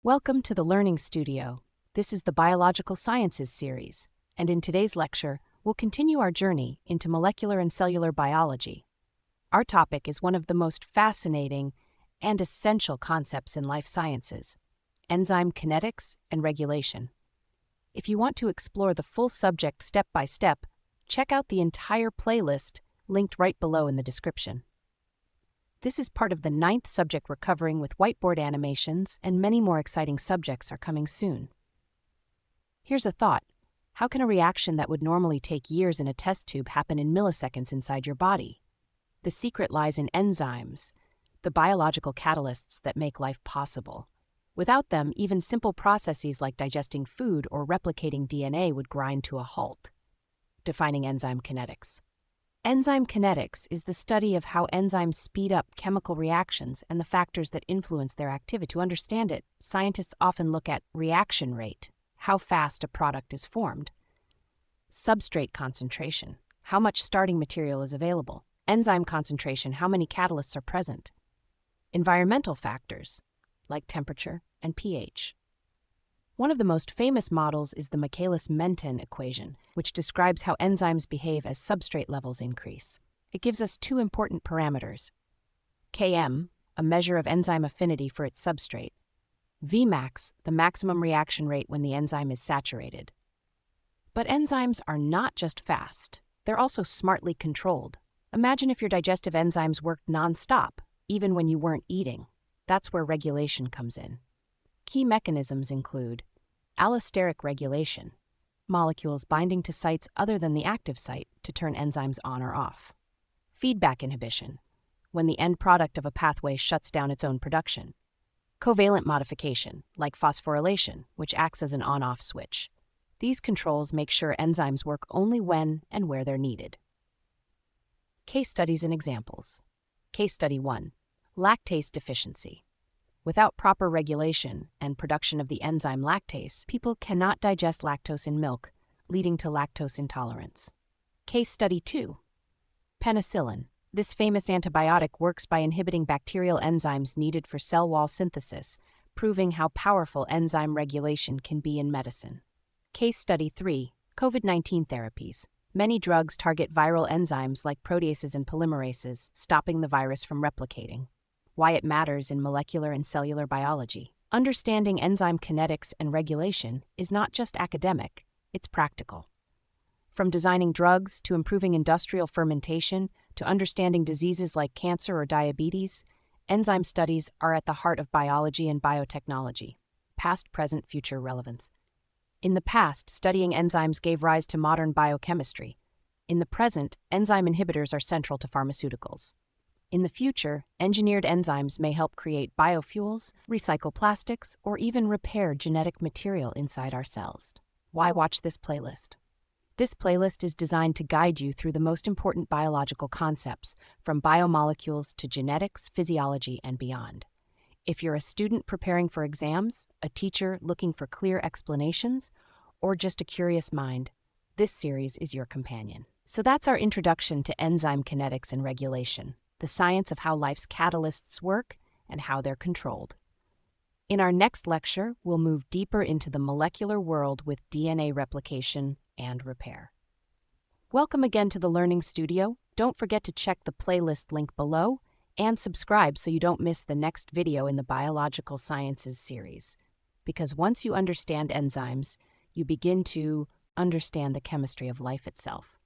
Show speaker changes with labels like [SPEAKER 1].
[SPEAKER 1] Welcome to the Learning Studio. This is the Biological Sciences series, and in today's lecture, we'll continue our journey into molecular and cellular biology. Our topic is one of the most fascinating and essential concepts in life sciences: enzyme kinetics and regulation. If you want to explore the full subject step by step, check out the entire playlist linked right below in the description. This is part of the 9th subject we're covering with whiteboard animations, and many more exciting subjects are coming soon. Here's a thought. How can a reaction that would normally take years in a test tube happen in milliseconds inside your body? The secret lies in enzymes, the biological catalysts that make life possible. Without them, even simple processes like digesting food or replicating DNA would grind to a halt. Defining enzyme kinetics. Enzyme kinetics is the study of how enzymes speed up chemical reactions and the factors that influence their activity. To understand it, scientists often look at reaction rate, how fast a product is formed; substrate concentration, how much starting material is available; enzyme concentration, how many catalysts are present; environmental factors, like temperature and pH. One of the most famous models is the Michaelis-Menten equation, which describes how enzymes behave as substrate levels increase. It gives us two important parameters: Km, a measure of enzyme affinity for its substrate; Vmax, the maximum reaction rate when the enzyme is saturated. But enzymes are not just fast, they're also smartly controlled. Imagine if your digestive enzymes worked non-stop, even when you weren't eating. That's where regulation comes in. Key mechanisms include allosteric regulation, molecules binding to sites other than the active site to turn enzymes on or off; feedback inhibition, when the end product of a pathway shuts down its own production; covalent modification, like phosphorylation, which acts as an on-off switch. These controls make sure enzymes work only when and where they're needed. Case studies and examples. Case study 1. Lactase deficiency. Without proper regulation and production of the enzyme lactase, people cannot digest lactose in milk, leading to lactose intolerance. Case study 2. Penicillin. This famous antibiotic works by inhibiting bacterial enzymes needed for cell wall synthesis, proving how powerful enzyme regulation can be in medicine. Case study 3. COVID-19 therapies. Many drugs target viral enzymes like proteases and polymerases, stopping the virus from replicating. Why it matters in molecular and cellular biology. Understanding enzyme kinetics and regulation is not just academic, it's practical. From designing drugs to improving industrial fermentation to understanding diseases like cancer or diabetes, enzyme studies are at the heart of biology and biotechnology. Past, present, future relevance. In the past, studying enzymes gave rise to modern biochemistry. In the present, enzyme inhibitors are central to pharmaceuticals. In the future, engineered enzymes may help create biofuels, recycle plastics, or even repair genetic material inside our cells. Why watch this playlist? This playlist is designed to guide you through the most important biological concepts, from biomolecules to genetics, physiology, and beyond. If you're a student preparing for exams, a teacher looking for clear explanations, or just a curious mind, this series is your companion. So that's our introduction to enzyme kinetics and regulation, the science of how life's catalysts work and how they're controlled. In our next lecture, we'll move deeper into the molecular world with DNA replication and repair. Welcome again to the Learning Studio. Don't forget to check the playlist link below and subscribe so you don't miss the next video in the Biological Sciences series. Because once you understand enzymes, you begin to understand the chemistry of life itself.